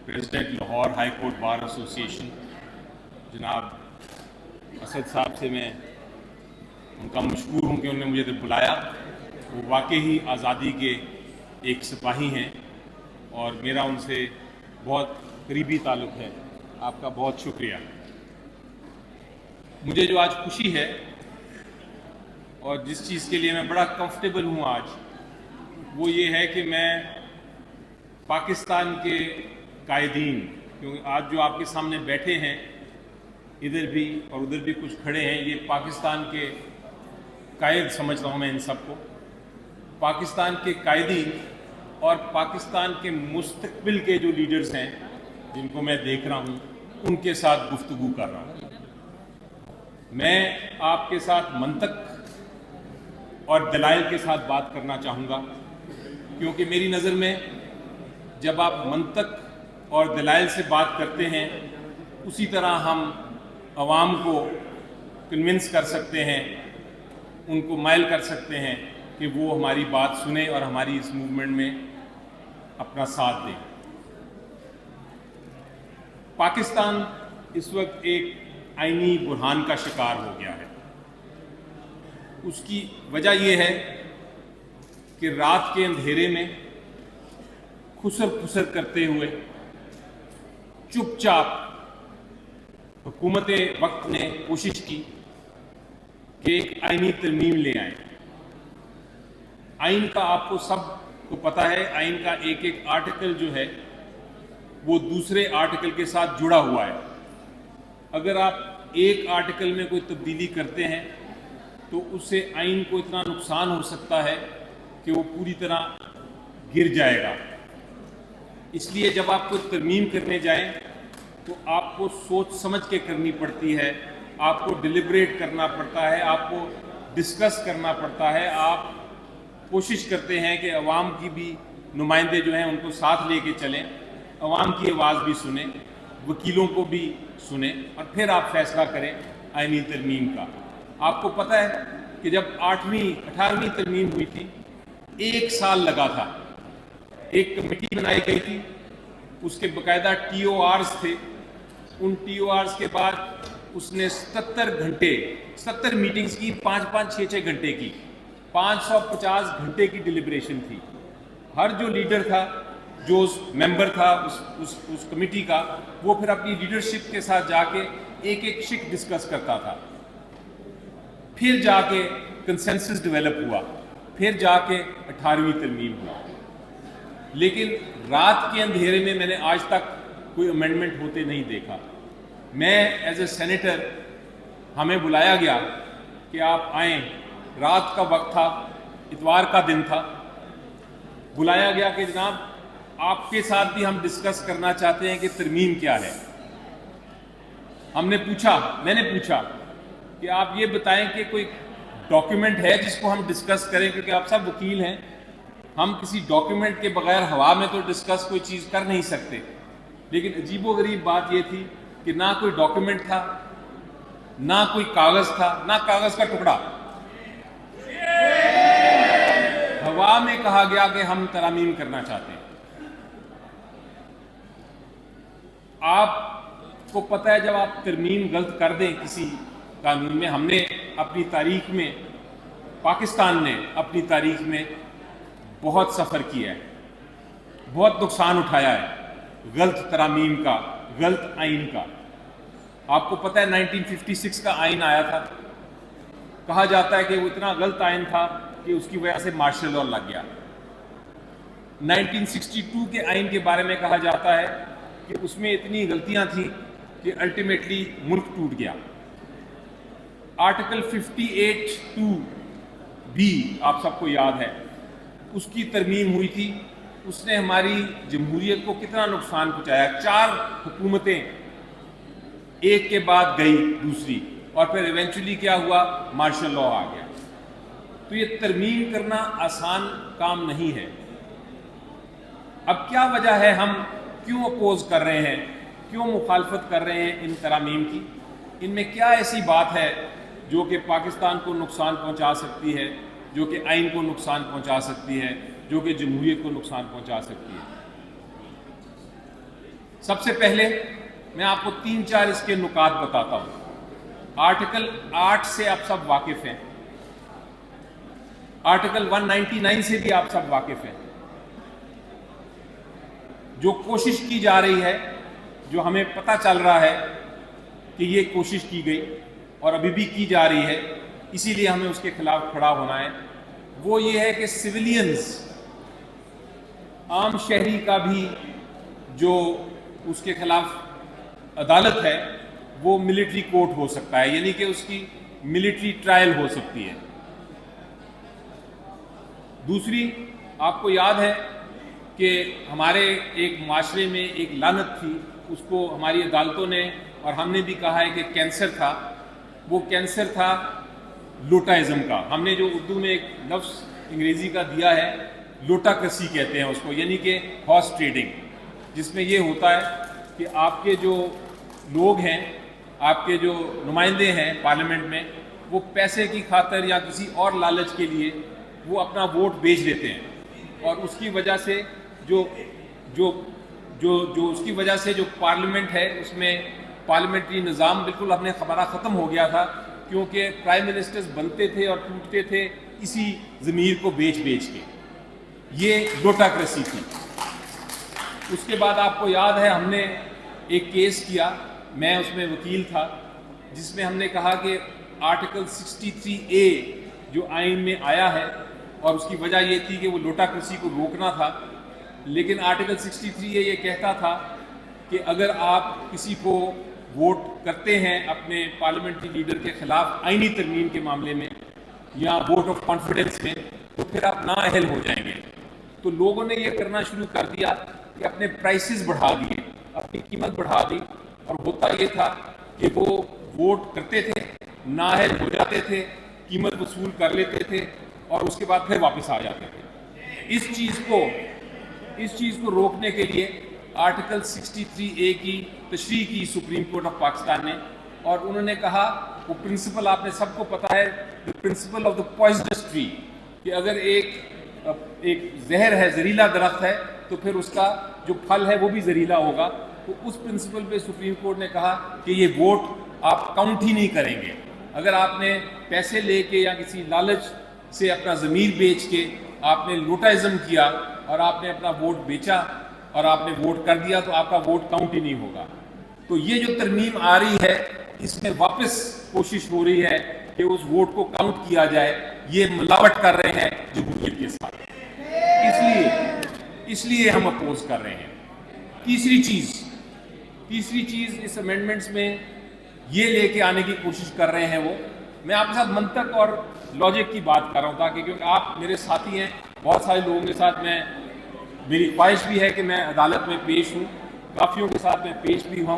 President Lahore high court bar association जनाब असद साहब से मैं उनका मशकूर हूँ कि उन्होंने मुझे बुलाया। वो वाकई ही आज़ादी के एक सिपाही हैं और मेरा उनसे बहुत करीबी ताल्लुक़ है। आपका बहुत शुक्रिया। मुझे जो आज खुशी है और जिस चीज़ के लिए मैं बड़ा कंफर्टेबल हूँ आज, वो ये है कि मैं पाकिस्तान के कायदीन, क्योंकि आज जो आपके सामने बैठे हैं इधर भी और उधर भी कुछ खड़े हैं, ये पाकिस्तान के कायद समझता हूँ मैं इन सबको। पाकिस्तान के कायदीन और पाकिस्तान के मुस्तकबिल के जो लीडर्स हैं जिनको मैं देख रहा हूँ, उनके साथ गुफ्तगू कर रहा हूँ। मैं आपके साथ मंतक और दलाइल के साथ बात करना चाहूँगा, क्योंकि मेरी नज़र में जब आप मंतक और दलाइल से बात करते हैं, उसी तरह हम अवाम को कन्विंस कर सकते हैं, उनको माइल कर सकते हैं कि वो हमारी बात सुने और हमारी इस मूवमेंट में अपना साथ दें। पाकिस्तान इस वक्त एक आईनी बुरहान का शिकार हो गया है। उसकी वजह यह है कि रात के अंधेरे में खुसर खुसर करते हुए चुपचाप हुकूमत वक्त ने कोशिश की कि एक आईनी तरमीम ले आए। आइन का आपको सबको पता है, आइन का एक एक आर्टिकल जो है वो दूसरे आर्टिकल के साथ जुड़ा हुआ है। अगर आप एक आर्टिकल में कोई तब्दीली करते हैं तो उससे आइन को इतना नुकसान हो सकता है कि वो पूरी तरह गिर जाएगा। इसलिए जब आप कोई तरमीम करने जाएं तो आपको सोच समझ के करनी पड़ती है, आपको डिलिब्रेट करना पड़ता है, आपको डिस्कस करना पड़ता है। आप कोशिश करते हैं कि अवाम की भी नुमाइंदे जो हैं उनको साथ लेके चलें, अवाम की आवाज़ भी सुने, वकीलों को भी सुने और फिर आप फैसला करें आईनी तरमीम का। आपको पता है कि जब 18वीं तरमीम हुई थी, 1 साल लगा था। एक कमेटी बनाई गई थी, उसके बाकायदा TORs थे। उन TORs के बाद उसने 77 घंटे 77 मीटिंग्स की, 5-5, 6-6 घंटे की, 550 घंटे की डिलिब्रेशन थी। हर जो लीडर था, जो मेंबर था उस कमेटी का, वो फिर अपनी लीडरशिप के साथ जाके एक एक शिक डिस्कस करता था। फिर जाके कंसेंसस डेवलप हुआ, फिर जाके 18वीं तरमीम हुआ। लेकिन रात के अंधेरे में मैंने आज तक कोई अमेंडमेंट होते नहीं देखा। मैं एज ए सेनेटर, हमें बुलाया गया कि आप आएँ। रात का वक्त था, इतवार का दिन था। बुलाया गया कि जनाब आपके साथ भी हम डिस्कस करना चाहते हैं कि तरमीम क्या है। मैंने पूछा कि आप ये बताएं कि कोई डॉक्यूमेंट है जिसको हम डिस्कस करें, क्योंकि आप सब वकील हैं, हम किसी डॉक्यूमेंट के बगैर हवा में तो डिस्कस कोई चीज़ कर नहीं सकते। लेकिन अजीबोगरीब बात ये थी कि ना कोई डॉक्यूमेंट था, ना कोई कागज़ था, ना कागज़ का टुकड़ा। हवा में कहा गया कि हम तरामीम करना चाहते हैं। आपको पता है, जब आप तरमीम गलत कर दें किसी कानून में, हमने अपनी तारीख में, पाकिस्तान ने अपनी तारीख में बहुत सफ़र किया है, बहुत नुकसान उठाया है गलत तरामीम का, गलत आइन का। आपको पता है 1956 का आइन आया था। कहा जाता है कि वो इतना गलत आइन था कि उसकी वजह से मार्शल लॉ लग गया। 1962 के आइन के बारे में कहा जाता है कि उसमें इतनी गलतियां थी कि अल्टीमेटली मुल्क टूट गया। आर्टिकल 58(2) भी आप सबको याद है, उसकी तरमीम हुई थी। उसने हमारी जमहूरियत को कितना नुकसान पहुंचाया। 4 हुकूमतें एक के बाद गई दूसरी, और फिर इवेंचुअली क्या हुआ, मार्शल लॉ आ गया। तो ये तरमीम करना आसान काम नहीं है। अब क्या वजह है, हम क्यों अपोज कर रहे हैं, क्यों मुखालफत कर रहे हैं इन तरामीम की? इनमें क्या ऐसी बात है जो कि पाकिस्तान को नुकसान पहुंचा सकती है, जो कि आइन को नुकसान पहुंचा सकती है, जो कि जमहूरियत को नुकसान पहुंचा सकती है? سب سے پہلے میں آپ کو 3-4 اس کے نکات بتاتا ہوں۔ آرٹیکل 8 سے آپ سب واقف ہیں، آرٹیکل 199 سے بھی آپ سب واقف ہیں۔ جو کوشش کی جا رہی ہے، جو ہمیں پتہ چل رہا ہے کہ یہ کوشش کی گئی اور ابھی بھی کی جا رہی ہے، اسی لیے ہمیں اس کے خلاف کھڑا ہونا ہے، وہ یہ ہے کہ سویلینز، عام شہری کا بھی جو اس کے خلاف عدالت ہے وہ ملٹری کورٹ ہو سکتا ہے، یعنی کہ اس کی ملٹری ٹرائل ہو سکتی ہے۔ دوسری، آپ کو یاد ہے کہ ہمارے ایک معاشرے میں ایک لعنت تھی، اس کو ہماری عدالتوں نے اور ہم نے بھی کہا ہے کہ کینسر تھا، وہ کینسر تھا لوٹائزم کا۔ ہم نے جو اردو میں ایک لفظ انگریزی کا دیا ہے، لوٹاکرسی کہتے ہیں اس کو، یعنی کہ ہارس ٹریڈنگ، جس میں یہ ہوتا ہے کہ آپ کے جو لوگ ہیں، آپ کے جو نمائندے ہیں پارلیمنٹ میں، وہ پیسے کی خاطر یا کسی اور لالچ کے لیے وہ اپنا ووٹ بیچ دیتے ہیں، اور اس کی وجہ سے اس کی وجہ سے جو پارلیمنٹ ہے اس میں پارلیمنٹری نظام بالکل ہمارا ختم ہو گیا تھا، کیونکہ پرائم منسٹرز بنتے تھے اور ٹوٹتے تھے اسی ضمیر کو بیچ کے۔ یہ لوٹاکرسی تھی۔ اس کے بعد آپ کو یاد ہے ہم نے ایک کیس کیا، میں اس میں وکیل تھا، جس میں ہم نے کہا کہ آرٹیکل 63A جو آئین میں آیا ہے، اور اس کی وجہ یہ تھی کہ وہ لوٹاکرسی کو روکنا تھا، لیکن آرٹیکل 63A یہ کہتا تھا کہ اگر آپ کسی کو ووٹ کرتے ہیں اپنے پارلیمنٹری لیڈر کے خلاف آئینی ترمیم کے معاملے میں یا ووٹ آف کانفیڈنس میں، تو پھر آپ نااہل ہو جائیں گے۔ تو لوگوں نے یہ کرنا شروع کر دیا کہ اپنے پرائسز بڑھا دیے، اپنی قیمت بڑھا دی، اور ہوتا یہ تھا کہ وہ ووٹ کرتے تھے، نااہل ہو جاتے تھے، قیمت وصول کر لیتے تھے، اور اس کے بعد پھر واپس آ جاتے تھے۔ اس چیز کو روکنے کے لیے آرٹیکل 63A کی تشریح کی سپریم کورٹ آف پاکستان نے، اور انہوں نے کہا، وہ پرنسپل آپ نے سب کو پتہ ہے، the principle of the poisonous tree، کہ اگر ایک زہر ہے، زہریلا درخت ہے، تو پھر اس کا جو پھل ہے وہ بھی زہریلا ہوگا۔ تو اس پرنسپل پہ سپریم کورٹ نے کہا کہ یہ ووٹ آپ کاؤنٹ ہی نہیں کریں گے۔ اگر آپ نے پیسے لے کے یا کسی لالچ سے اپنا ضمیر بیچ کے آپ نے لوٹائزم کیا اور آپ نے اپنا ووٹ بیچا اور آپ نے ووٹ کر دیا، تو آپ کا ووٹ کاؤنٹ ہی نہیں ہوگا۔ تو یہ جو ترمیم آ رہی ہے، اس میں واپس کوشش ہو رہی ہے کہ اس ووٹ کو کاؤنٹ کیا جائے۔ یہ ملاوٹ کر رہے ہیں جمہوریت کے ساتھ، اس لیے ہم اپوز کر رہے ہیں۔ تیسری چیز اس امینڈمنٹس میں یہ لے کے آنے کی کوشش کر رہے ہیں، وہ میں آپ کے ساتھ منطق اور لاجک کی بات کر رہا ہوں، تاکہ کیونکہ آپ میرے ساتھی ہیں، بہت سارے لوگوں کے ساتھ میری خواہش بھی ہے کہ میں عدالت میں پیش ہوں، کافیوں کے ساتھ میں پیش بھی ہوں،